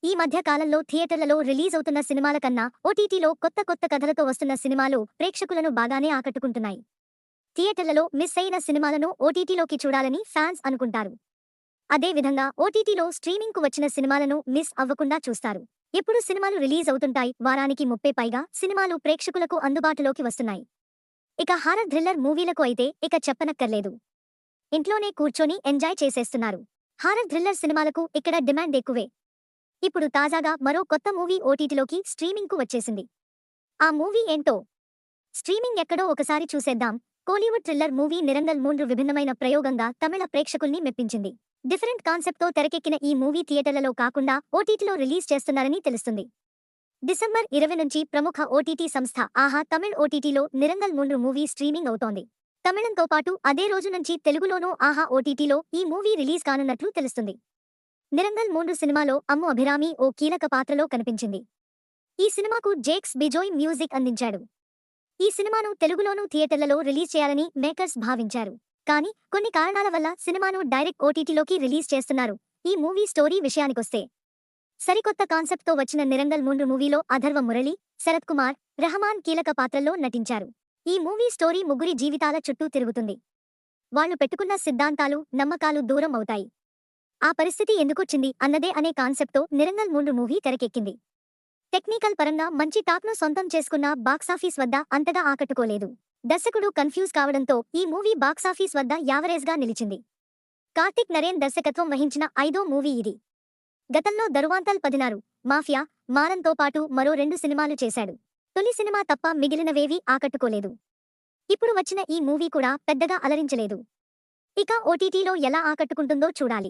ఈ మధ్య కాలంలో థియేటర్లలో రిలీజ్ అవుతున్న సినిమాల కన్నా ఓటీటీలో కొత్త కొత్త కథలతో వస్తున్న సినిమాలు ప్రేక్షకులను బాగానే ఆకట్టుకుంటున్నాయి. థియేటర్లలో మిస్ అయిన సినిమాలను ఓటీటీలోకి చూడాలని ఫ్యాన్స్ అనుకుంటారు. అదే విధంగా ఓటీటీలో స్ట్రీమింగ్కు వచ్చిన సినిమాలను మిస్ అవ్వకుండా చూస్తారు. ఎప్పుడు సినిమాలు రిలీజ్ అవుతుంటాయి, వారానికి 30 పైగా సినిమాలు ప్రేక్షకులకు అందుబాటులోకి వస్తున్నాయి. ఇక హారర్ థ్రిల్లర్ మూవీలకు అయితే ఇక చెప్పనక్కర్లేదు. ఇంట్లోనే కూర్చొని ఎంజాయ్ చేసేస్తున్నారు. హారర్ థ్రిల్లర్ సినిమాలకు ఇక్కడ డిమాండ్ ఎక్కువే. ఇప్పుడు తాజాగా మరో కొత్త మూవీ ఓటీటీలోకి స్ట్రీమింగ్కు వచ్చేసింది. ఆ మూవీ ఏంటో స్ట్రీమింగ్ ఎక్కడో ఒకసారి చూసేద్దాం. కోలీవుడ్ థ్రిల్లర్ మూవీ నిరంగల్ 3 విభిన్నమైన ప్రయోగంగా తమిళ ప్రేక్షకుల్ని మెప్పించింది. డిఫరెంట్ కాన్సెప్ట్తో తెరకెక్కిన ఈ మూవీ థియేటర్లలో కాకుండా ఓటీటీలో రిలీజ్ చేస్తున్నారని తెలుస్తుంది. డిసెంబర్ 20 నుంచి ప్రముఖ ఓటీటీ సంస్థ ఆహా తమిళ్ ఓటీటీలో నిరంగల్ 3 మూవీ స్ట్రీమింగ్ అవుతోంది. తమిళంతో పాటు అదే రోజు నుంచి తెలుగులోనూ ఆహా ఓటీటీలో ఈ మూవీ రిలీజ్ కానున్నట్లు తెలుస్తుంది. నిరంగల్ 3 సినిమాలో అమ్ము అభిరామి ఓ కీలక పాత్రలో కనిపించింది. ఈ సినిమాకు జేక్స్ బిజోయ్ మ్యూజిక్ అందించాడు. ఈ సినిమాను తెలుగులోనూ థియేటర్లలో రిలీజ్ చేయాలని మేకర్స్ భావించారు. కానీ కొన్ని కారణాల వల్ల సినిమాను డైరెక్ట్ ఓటీటీలోకి రిలీజ్ చేస్తున్నారు. ఈ మూవీ స్టోరీ విషయానికొస్తే సరికొత్త కాన్సెప్ట్తో వచ్చిన నిరంగల్ 3 మూవీలో అథర్వ మురళి, శరత్ కుమార్, రెహమాన్ కీలక పాత్రల్లో నటించారు. ఈ మూవీ స్టోరీ ముగ్గురి జీవితాల చుట్టూ తిరుగుతుంది. వాళ్ళు పెట్టుకున్న సిద్ధాంతాలు, నమ్మకాలు దూరం అవుతాయి. ఆ పరిస్థితి ఎందుకొచ్చింది అన్నదే అనే కాన్సెప్ట్తో నిరంగల్ 3 మూవీ తెరకెక్కింది. టెక్నికల్ పరంగా మంచి టాక్ను సొంతం చేసుకున్న బాక్సాఫీస్ వద్ద అంతగా ఆకట్టుకోలేదు. దర్శకుడు కన్ఫ్యూజ్ కావడంతో ఈ మూవీ బాక్సాఫీస్ వద్ద యావరేజ్గా నిలిచింది. కార్తిక్ నరేన్ దర్శకత్వం వహించిన 5వ మూవీ ఇది. గతంలో దరువాంతల్ 16, మాఫియా, మారన్తో పాటు మరో 2 సినిమాలు చేశాడు. తొలి సినిమా తప్ప మిగిలినవేవీ ఆకట్టుకోలేదు. ఇప్పుడు వచ్చిన ఈ మూవీ కూడా పెద్దగా అలరించలేదు. ఇక ఓటీటీలో ఎలా ఆకట్టుకుంటుందో చూడాలి.